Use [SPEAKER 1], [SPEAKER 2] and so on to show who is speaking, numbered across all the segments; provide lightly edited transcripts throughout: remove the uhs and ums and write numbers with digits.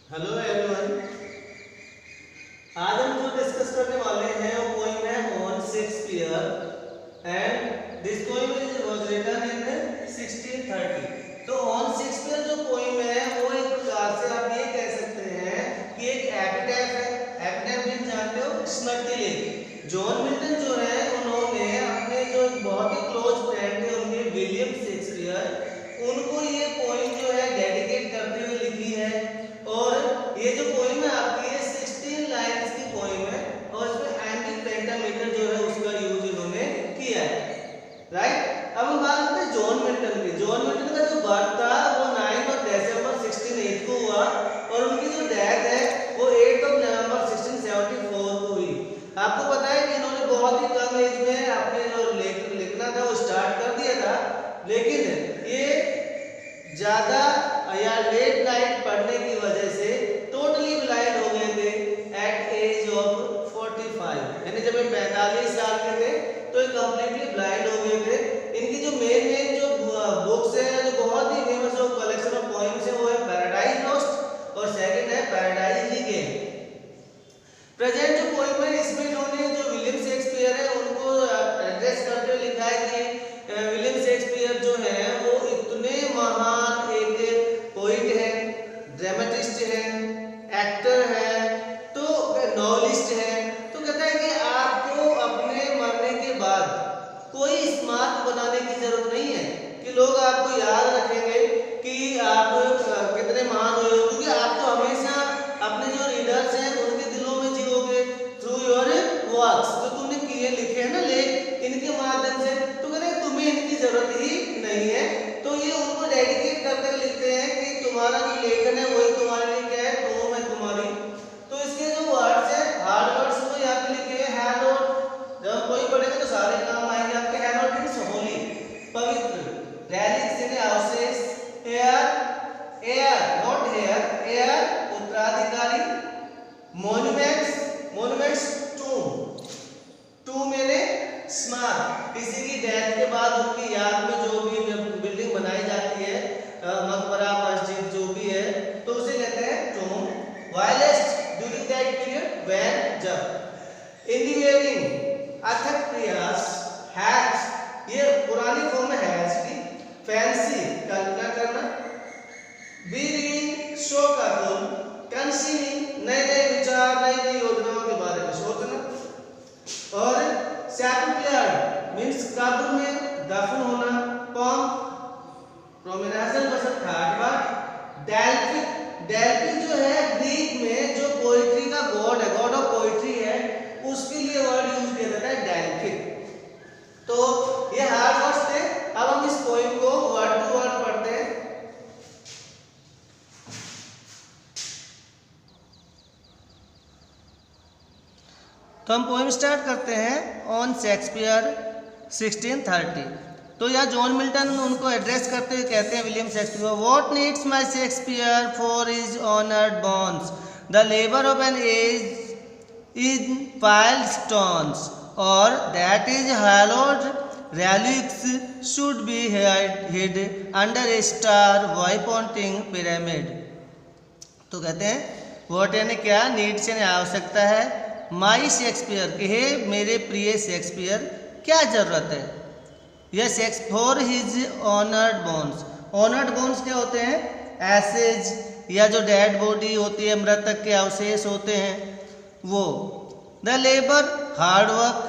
[SPEAKER 1] Hello everyone. आज हम जो डिस्कस करने वाले हैं वो पोइम है on Shakespeare and this poem was written in 1630। तो ऑन शेक्सपियर जो पोइम है वो एक प्रकार से आप ये कह सकते हैं कि एक एपिटैफ है। एपिटैफ मीन जानते हो, स्मृति लेख। जॉन मिल्टन जो है उन्होंने अपने जो बहुत ही क्लोज फ्रेंड थे उनके विलियम शेक्सपियर, उनको ये पोइम जो है डेडिकेट करते हुए लिखी है। और ये जो पोइम है आपकी ये 16 लाइन्स की पोइम है और इसमें एंटी पेंटामीटर जो है उसका यूज इन्होंने किया है। राइट, अब हम बात करते हैं जॉन मिल्टन की। जॉन मिल्टन का जो बर्थ था वो 9 दिसंबर 1608 को हुआ और उनकी जो डेथ है वो 8 नवंबर 1674 को हुई। आपको पता है कि इन्होंने बहुत ही कम एज में अपने जो लिखना था वो स्टार्ट कर दिया था, लेकिन ये ज्यादा या लेट नाइट पढ़ने की वजह से टोटली ब्लाइंड हो गए थे एट एज ऑफ 45। यानी जब ये 45 साल के थे तो ये कंप्लीटली ब्लाइंड हो गए थे। इनकी जो मेन जो बुक्स है जो बहुत ही फेमस जो कलेक्शन ऑफ पोएम्स है वो है पैराडाइज लॉस्ट और सेकंड है पैराडाइज रीगेन। प्रेजेंट जो पोएम है इसमें इन्होंने जो विलियम शेक्सपियर है उनको एड्रेस करते हुए लिखा है कि विलियम शेक्सपियर जो है वो इतने महान एक पोइट है, ड्रामेटिस्ट है, एक्टर है, तो नॉवेलिस्ट है। तो कहता है कि आपको अपने मरने के बाद कोई स्मारक बनाने की जरूरत नहीं है कि लोग आपको याद रखेंगे कि आप कितने महान हुए हो, क्योंकि आप तो हमेशा अपने जो रीडर्स हैं उनके दिलों में जियोगे थ्रू योर वर्क्स, जो तुमने किए लिखे हैं ना लेख, इनके माध्यम से। तो कहते हैं तुम्हें इनकी जरूरत ही नहीं है। तो ये उनको डेडिकेट करके लिखते हैं कि तुम्हारा जो लेखन है वही तुम्हारे लिए क्या है, टोम है तुम्हारी। तो इसके जो वर्ड्स है हार्ड वर्ड्स वो यहाँ पे लिखे हैं हैलोड। जब हम कोई पढ़ेंगे तो सारे काम आएंगे आपके। हैलोड मींस होली, पवित्र। रेलिक्स यानी अवशेष। Air, air not here, air उत्तराधिकारी। मॉन्यूमेंट्स, मॉन्यूमेंट्स टूम, टूम यानी स्मारक। किसी की डेथ के बाद उनकी याद में जो भी बिल्डिंग बनाई जाती है, मकबरा, मस्जिद जो भी है, तो उसे कहते हैं टूम। वायलेस्ट ड्यूरिंग दैट पीरियड व्हेन, जब। इंडिवियरिंग अथक प्रयास। हैज ये पुरानी फॉर्म है हैज की। फैंसी कल्पना करना। बीइंग शोकाकुल। कंसीविंग नए नए विचार, नई नई योजनाओं के बारे में सोचना। और सेपल्चर मींस कब्र में दफन होना। पॉम्प प्रोमिनेंसल बसत खाटवा। डेल्फिक, डेल्फिक जो है ग्रीक में जो पोइट्री का गॉड है, गॉड ऑफ पोइट्री है, उसके लिए वर्ड यूज किया जाता है डेल्फिक। तो ये हार्ड वर्ड्स थे। अब हम इस पोएम को वर्ड टू वर्ड पढ़ते हैं। तो हम पोएम स्टार्ट करते हैं ऑन शेक्सपियर 1630। तो यह जॉन मिल्टन उनको एड्रेस करते हुए कहते हैं William Shakespeare, what needs my Shakespeare for his honoured bones, the labour of an age in piled stones, और that is hallowed relics should be hid under a star why pointing pyramid। तो कहते हैं what यानी क्या, needs यानी आवश्यकता है, माई Shakespeare के हे मेरे प्रिय शेक्सपियर क्या जरूरत है, यह shakes for his honoured bones. Honoured bones क्या होते हैं, एसेज या जो डेड बॉडी होती है, मृतक के अवशेष होते हैं वो। द लेबर हार्ड वर्क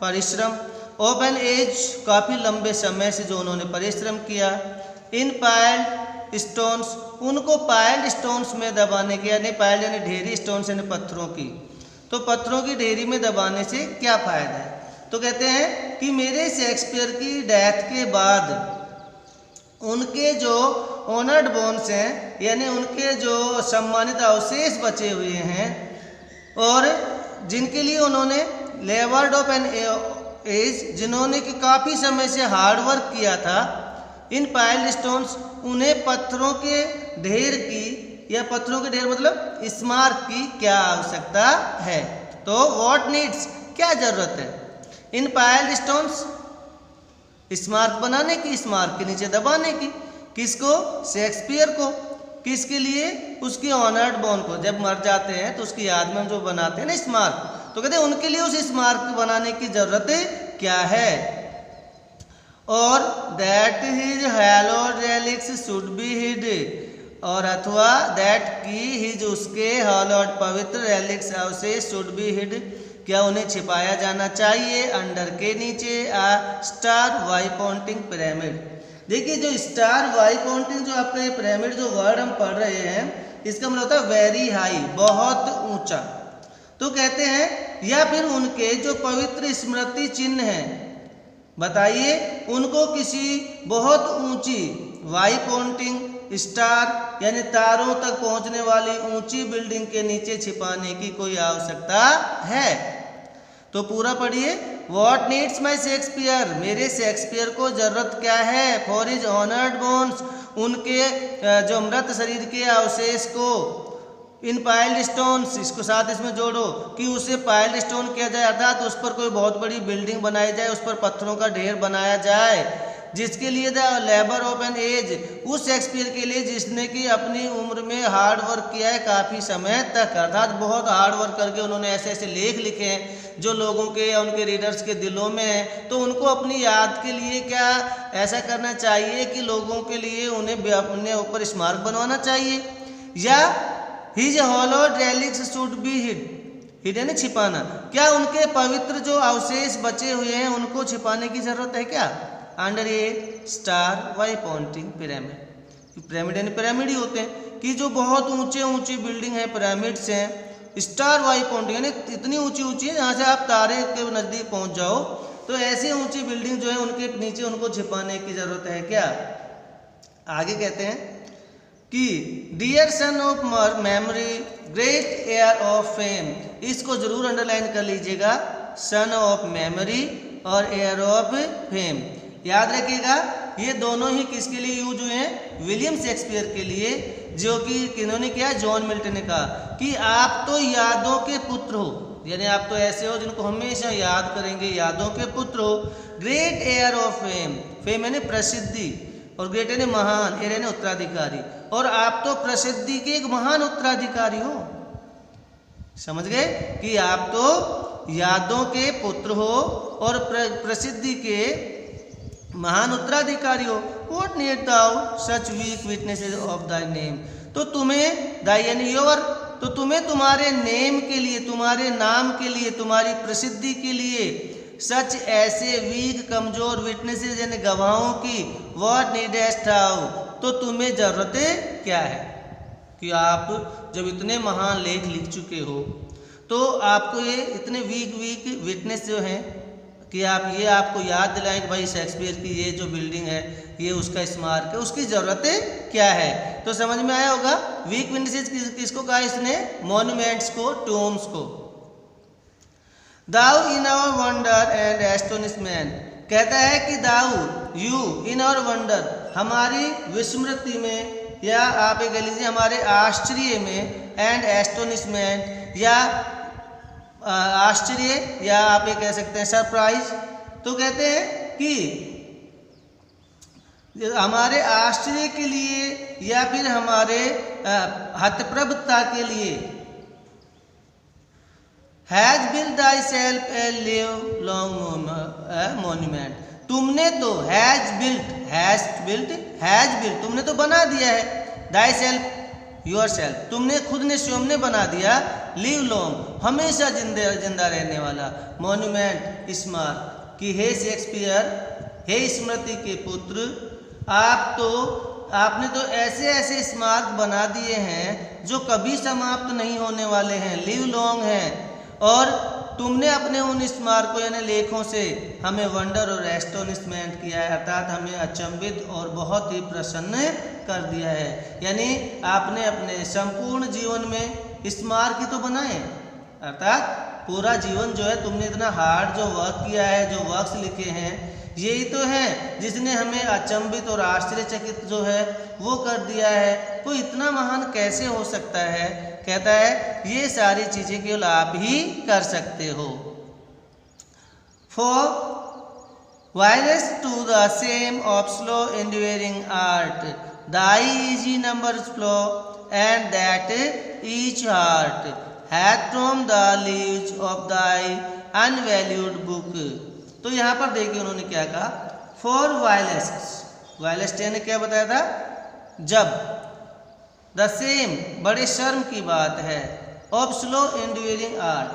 [SPEAKER 1] परिश्रम। ऑफ एन एज काफ़ी लंबे समय से जो उन्होंने परिश्रम किया। इन पाइल्ड स्टोन्स उनको पाइल्ड स्टोन्स में दबाने के, यानी पाइल्ड यानी ढेरी, स्टोन्स यानी पत्थरों की, तो पत्थरों की ढेरी में दबाने से क्या फायदा है। तो कहते हैं कि मेरे शेक्सपियर की डेथ के बाद उनके जो ऑनर्ड बोन्स हैं यानी उनके जो सम्मानित अवशेष बचे हुए हैं और जिनके लिए उन्होंने लेबर्ड ऑफ एन एज, जिन्होंने कि काफ़ी समय से हार्ड वर्क किया था, इन पाइल्ड स्टोन्स उन्हें पत्थरों के ढेर की, या पत्थरों के ढेर मतलब स्मारक की क्या आवश्यकता है। तो व्हाट नीड्स क्या जरूरत है, इन पाइल्ड स्टोन्स स्मारक बनाने की, स्मारक के नीचे दबाने की। किसको, शेक्सपियर को। किसके लिए? उसके ऑनर्ड बोन को, जब मर जाते हैं तो उसकी याद में जो बनाते हैं ना स्मारक, तो कहते हैं उनके लिए उस स्मारक बनाने की जरूरत क्या है। और that his hallowed relics should be hid, और अथवा दैट की हिज उसके हैलोड पवित्र रेलिक्स अवशेष शुड बी हिड, क्या उन्हें छिपाया जाना चाहिए अंडर के नीचे आ स्टार वाई पॉइंटिंग पिरामिड। देखिए जो स्टार वाई पॉइंटिंग जो आपका ये पिरामिड जो वर्ड हम पढ़ रहे हैं इसका मतलब होता है वेरी हाई, बहुत ऊंचा। तो कहते हैं या फिर उनके जो पवित्र स्मृति चिन्ह हैं, बताइए उनको किसी बहुत ऊंची वाई पॉइंटिंग स्टार यानी तारों तक पहुंचने वाली ऊंची बिल्डिंग के नीचे छिपाने की कोई आवश्यकता है। तो पूरा पढ़िए। व्हाट नीड्स माई शेक्सपियर, मेरे शेक्सपियर को जरूरत क्या है। फॉर हिज ऑनर्ड बोन्स, उनके जो मृत शरीर के अवशेष को। इन पाइल्ड स्टोन्स, इसको साथ इसमें जोड़ो कि उसे पाइल्ड स्टोन किया जाए, अर्थात उस पर कोई बहुत बड़ी बिल्डिंग बनाई जाए, उस पर पत्थरों का ढेर बनाया जाए, जिसके लिए the labour of an age, उस शेक्सपियर के लिए जिसने कि अपनी उम्र में हार्ड वर्क किया है काफ़ी समय तक, अर्थात बहुत हार्ड वर्क करके उन्होंने ऐसे ऐसे लेख लिखे हैं जो लोगों के या उनके रीडर्स के दिलों में है। तो उनको अपनी याद के लिए क्या ऐसा करना चाहिए कि लोगों के लिए उन्हें अपने ऊपर स्मारक बनवाना चाहिए। या his hallowed relics should be hid, hid है ना छिपाना, क्या उनके पवित्र जो अवशेष बचे हुए हैं उनको छिपाने की जरूरत है क्या under a star ypointing pyramid. Pyramid यानी पिरामिड ही होते हैं कि जो बहुत ऊंचे ऊंची बिल्डिंग है, पिरामिड्स हैं, स्टार वाई पॉइंटिंग यानी इतनी ऊंची ऊंची है जहाँ से आप तारे के नज़दीक पहुँच जाओ, तो ऐसी ऊंची बिल्डिंग जो है उनके नीचे उनको छिपाने की जरूरत है क्या। आगे कहते हैं कि dear son of memory great heir of fame, इसको जरूर अंडरलाइन कर लीजिएगा, सन ऑफ मेमोरी और एयर ऑफ फेम। याद रखिएगा ये दोनों ही किसके लिए यूज हुए हैं, विलियम शेक्सपियर के लिए, जो कि किन्होंने किया, जॉन मिल्टन ने कहा कि आप तो यादों के पुत्र हो, यानी आप तो ऐसे हो जिनको हमेशा याद करेंगे, यादों के पुत्र हो। Great heir of fame, fame यानी प्रसिद्धि, और ग्रेट यानी महान, एयर यानी उत्तराधिकारी, और आप तो प्रसिद्धि के एक महान उत्तराधिकारी हो। समझ गए कि आप तो यादों के पुत्र हो और प्रसिद्धि के महान उत्तराधिकारी हो। What need thou such weak witnesses of thy name, तो तुम्हें दाई यानी योर, तो तुम्हें तुम्हारे नेम के लिए, तुम्हारे नाम के लिए, तुम्हारी प्रसिद्धि के लिए सच ऐसे वीक कमजोर विटनेसेस यानी गवाहों की व्हाट नीडेस्ट दाउ, तो तुम्हें जरूरतें क्या है कि आप जब इतने महान लेख लिख चुके हो तो आपको ये इतने वीक विटनेस जो हैं कि आप ये आपको याद दिलाएं कि भाई शेक्सपियर की ये जो बिल्डिंग है ये उसका स्मारक है, उसकी ज़रूरतें क्या है। तो समझ में आया होगा वीक विटनेसेस किसको कहा इसने, मॉन्यूमेंट्स को, टूम्स को। Thou in our wonder and astonishment, कहता है कि thou you in our wonder, हमारी विस्मृति में, या आप ये कह लीजिए हमारे आश्चर्य में, एंड एस्टोनिशमेंट या आश्चर्य, या आप ये कह सकते हैं सरप्राइज। तो कहते हैं कि हमारे आश्चर्य के लिए या फिर हमारे हतप्रभता के लिए, has build thy self A live long monument, तुमने तो हैज बिल्ड तुमने तो बना दिया है, दाई सेल्फ योर सेल्फ, तुमने खुद ने स्वयं ने बना दिया, लिव लॉन्ग हमेशा जिंदा रहने वाला, मॉन्यूमेंट स्मारक, कि हे शेक्सपियर, हे स्मृति के पुत्र, आपने तो ऐसे ऐसे स्मारक बना दिए हैं जो कभी समाप्त नहीं होने वाले हैं, लिव लॉन्ग हैं, और तुमने अपने उन स्मारकों यानी लेखों से हमें वंडर और एस्टोनिशमेंट किया है, अर्थात हमें अचंभित और बहुत ही प्रसन्न कर दिया है। यानी आपने अपने संपूर्ण जीवन में स्मारक ही तो बनाए, अर्थात पूरा जीवन जो है तुमने इतना हार्ड जो वर्क किया है, जो वर्क्स लिखे हैं, यही तो है जिसने हमें अचंभित और आश्चर्यचकित जो है वो कर दिया है। कोई इतना महान कैसे हो सकता है, कहता है ये सारी चीज़ें केवल आप ही कर सकते हो। For virus to the same of slow enduring art, thy easy numbers flow, and that each heart hath from the leaves of thy unvalued book. तो यहाँ पर देखिए उन्होंने क्या कहा, फॉर वायलेस्ट ने क्या बताया था, जब द सेम बड़े शर्म की बात है, ऑफ स्लो इंड्यूरिंग आर्ट,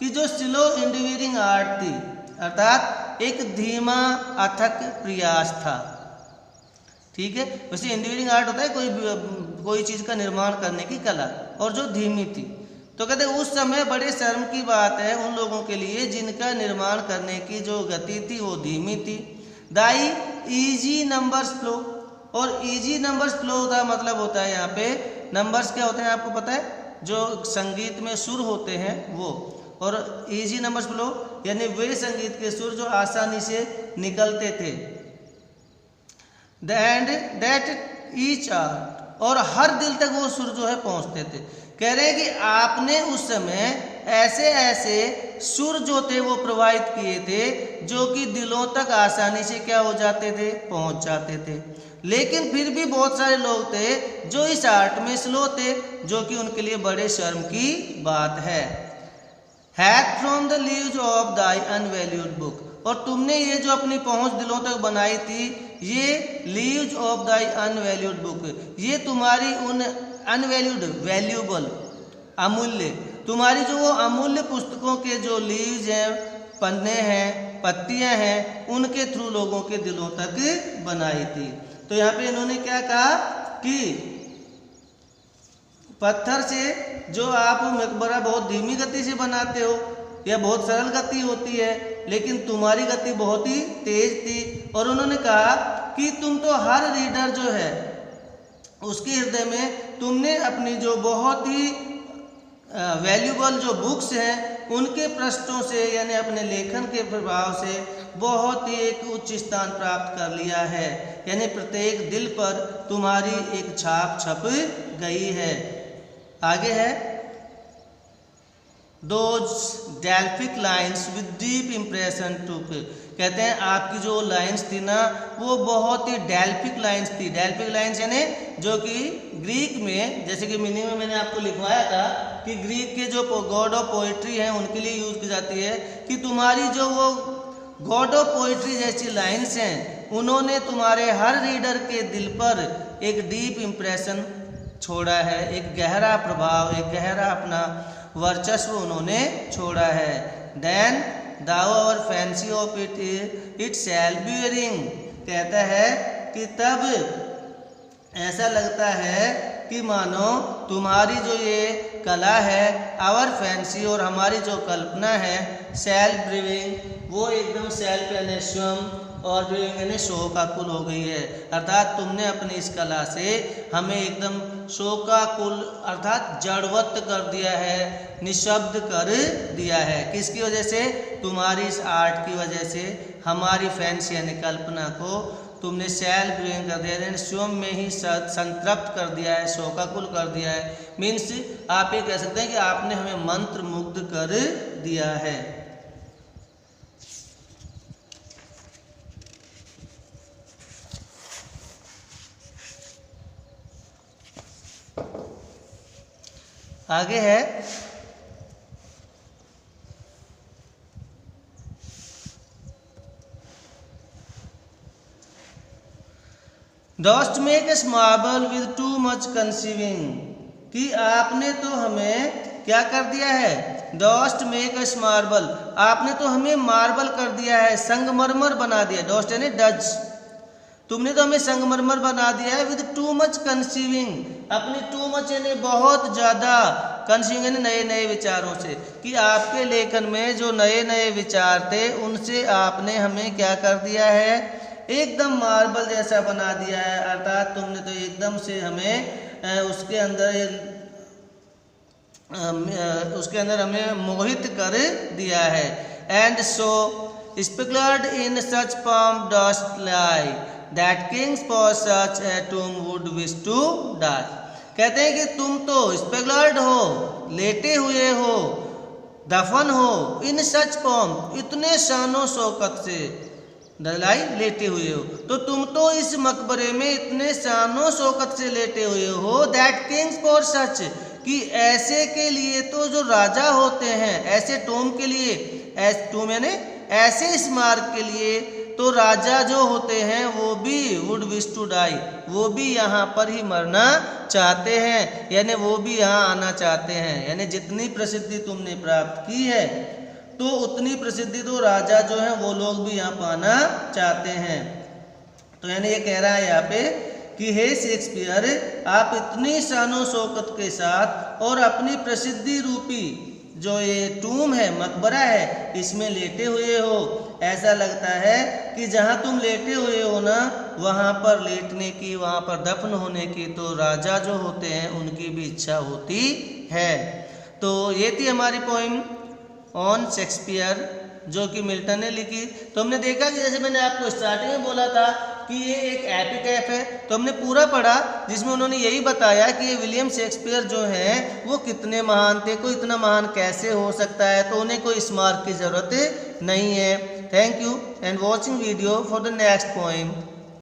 [SPEAKER 1] कि जो स्लो इंड्यूरिंग आर्ट थी, अर्थात एक धीमा अथक प्रयास था। ठीक है, वैसे इंड्यूरिंग आर्ट होता है कोई चीज़ का निर्माण करने की कला, और जो धीमी थी, तो कहते उस समय बड़े शर्म की बात है उन लोगों के लिए जिनका निर्माण करने की जो गति थी वो धीमी थी। दाई इजी नंबर्स फ्लो, और इजी नंबर्स फ्लो का मतलब होता है यहाँ पे नंबर्स क्या होते हैं आपको पता है, जो संगीत में सुर होते हैं वो, और इजी नंबर्स फ्लो यानी वे संगीत के सुर जो आसानी से निकलते थे। एंड दैट ईच आर्ट, और हर दिल तक वो सुर जो है पहुंचते थे। कह रहे हैं कि आपने उस समय ऐसे ऐसे सुर जो थे वो प्रवाहित किए थे जो कि दिलों तक आसानी से क्या हो जाते थे, पहुंच जाते थे। लेकिन फिर भी बहुत सारे लोग थे जो इस आर्ट में स्लो थे, जो कि उनके लिए बड़े शर्म की बात है। Hath from the leaves of thy unvalued book, और तुमने ये जो अपनी पहुंच दिलों तक बनाई थी, ये leaves of thy unvalued book, ये तुम्हारी उन अनवैल्यूड, वैल्यूबल, अमूल्य, तुम्हारी जो वो अमूल्य पुस्तकों के जो लीव्स हैं, पन्ने हैं, पत्तियां हैं, उनके थ्रू लोगों के दिलों तक बनाई थी। तो यहाँ पे इन्होंने क्या कहा कि पत्थर से जो आप मकबरा बहुत धीमी गति से बनाते हो या बहुत सरल गति होती है, लेकिन तुम्हारी गति बहुत ही तेज थी। और उन्होंने कहा कि तुम तो हर रीडर जो है उसके हृदय में तुमने अपनी जो बहुत ही वैल्यूबल जो बुक्स हैं उनके पृष्ठों से यानी अपने लेखन के प्रभाव से बहुत ही एक उच्च स्थान प्राप्त कर लिया है, यानी प्रत्येक दिल पर तुम्हारी एक छाप छप गई है। आगे है, those Delphic lines with deep impression took, कहते हैं आपकी जो लाइन्स थी ना वो बहुत ही डेल्फिक लाइन्स थी। डेल्फिक लाइन्स यानी जो कि ग्रीक में, जैसे कि मीनिंग में मैंने आपको लिखवाया था कि ग्रीक के जो गॉड ऑफ पोइट्री हैं उनके लिए यूज की जाती है, कि तुम्हारी जो वो गॉड ऑफ पोइट्री जैसी लाइन्स हैं उन्होंने तुम्हारे हर रीडर के दिल पर एक डीप इम्प्रेशन छोड़ा है, एक गहरा प्रभाव, एक गहरा अपना वर्चस्व उन्होंने छोड़ा है। देन दाओ और fancy of it shall be wearing, कहता है कि तब ऐसा लगता है कि मानो तुम्हारी जो ये कला है, आवर फैंसी, और हमारी जो कल्पना है, सेल्फ ब्रीविंग, वो एकदम सेल्फ यानी स्वयं, और ब्रीविंग यानी शोकाकुल हो गई है। अर्थात तुमने अपनी इस कला से हमें एकदम शोकाकुल अर्थात जड़वत कर दिया है, निशब्द कर दिया है। किसकी वजह से? तुम्हारी इस आर्ट की वजह से हमारी फैंसी यानी कल्पना को तुमने सेल्फ ब्रीविंग कर दिया है, स्वयं में ही संतृप्त कर दिया है, शोकाकुल कर दिया है। मीन्स आप ये कह सकते हैं कि आपने हमें मंत्र मुग्ध कर दिया है। आगे है, डोस्ट make S marble with too much conceiving, कि आपने तो हमें क्या कर दिया है, डोस्ट मेक एस मार्बल, आपने तो हमें मार्बल कर दिया है, संगमरमर बना दिया। डोस्ट यानी डज, तुमने तो हमें संगमरमर बना दिया है। विद टू मच कंसीविंग, अपनी टू मच यानी बहुत ज़्यादा, कंसीविंग यानी नए नए विचारों से, कि आपके लेखन में जो नए नए विचार थे उनसे आपने हमें क्या कर दिया है, एकदम मार्बल जैसा बना दिया है। अर्थात तुमने तो एकदम से हमें उसके अंदर हमें मोहित कर दिया है। And so speculate in such form dust lie that kings for such a tomb would wish to die, कहते हैं कि तुम तो स्पेक्युलेट हो, लेटे हुए हो, दफन हो, इन सच फॉर्म, इतने शानो शौकत से, दलाई लेटे हुए हो। तो तुम तो इस मकबरे में इतने शानो शौकत से लेटे हुए हो, दैट किंग्स फॉर सच, कि ऐसे के लिए तो जो राजा होते हैं, ऐसे टोम के लिए, टोम यानी ऐसे स्मारक के लिए तो राजा जो होते हैं वो भी वुड विश टू डाई, वो भी यहाँ पर ही मरना चाहते हैं, यानी वो भी यहाँ आना चाहते हैं। यानी जितनी प्रसिद्धि तुमने प्राप्त की है तो उतनी प्रसिद्धि तो राजा जो है वो लोग भी यहाँ पाना चाहते हैं। तो यानी ये कह रहा है यहाँ पे कि हे शेक्सपियर, आप इतनी शानो शौकत के साथ और अपनी प्रसिद्धि रूपी जो ये टूम है, मकबरा है, इसमें लेटे हुए हो। ऐसा लगता है कि जहाँ तुम लेटे हुए हो ना, वहाँ पर लेटने की, वहाँ पर दफन होने की तो राजा जो होते हैं उनकी भी इच्छा होती है। तो ये थी हमारी पोइम ऑन शेक्सपियर जो कि मिल्टन ने लिखी। तो हमने देखा कि जैसे मैंने आपको स्टार्टिंग में बोला था कि ये एक एपिटैफ है, तो हमने पूरा पढ़ा जिसमें उन्होंने यही बताया कि ये विलियम शेक्सपियर जो हैं वो कितने महान थे, कोई इतना महान कैसे हो सकता है, तो उन्हें कोई स्मारक की ज़रूरत नहीं है। Thank you and watching video for the next poem.